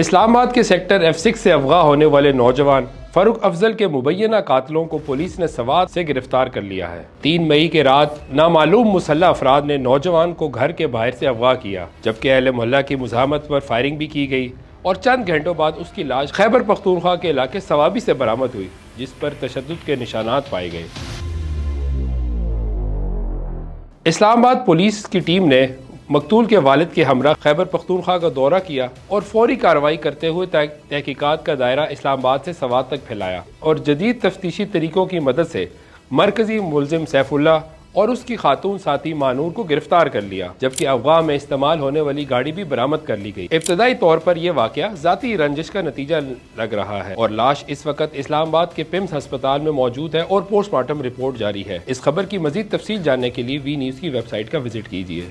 اسلام آباد کے sector F6 سے اغوا ہونے والے نوجوان فاروق افضل کے مبینہ قاتلوں کو پولیس نے سوات سے گرفتار کر لیا ہے۔ 3 مئی کے رات نامعلوم مسلح افراد نے نوجوان کو گھر کے باہر سے اغوا کیا، جبکہ اہل محلہ کی مزاحمت پر فائرنگ بھی کی گئی اور چند گھنٹوں بعد اس کی لاش خیبر پختونخوا کے علاقے سوابی سے برآمد ہوئی، جس پر تشدد کے نشانات پائے گئے۔ اسلام آباد پولیس کی ٹیم نے مقتول کے والد کے ہمراہ خیبر پختونخوا کا دورہ کیا اور فوری کارروائی کرتے ہوئے تحقیقات کا دائرہ اسلام آباد سے سوات تک پھیلایا اور جدید تفتیشی طریقوں کی مدد سے مرکزی ملزم سیف اللہ اور اس کی خاتون ساتھی مانور کو گرفتار کر لیا، جبکہ اغوا میں استعمال ہونے والی گاڑی بھی برآمد کر لی گئی۔ ابتدائی طور پر یہ واقعہ ذاتی رنجش کا نتیجہ لگ رہا ہے اور لاش اس وقت اسلام آباد کے پمس ہسپتال میں موجود ہے اور پوسٹ مارٹم رپورٹ جاری ہے۔ اس خبر کی مزید تفصیل جاننے کے لیے وی نیوز کی ویب سائٹ کا وزٹ کیجیے۔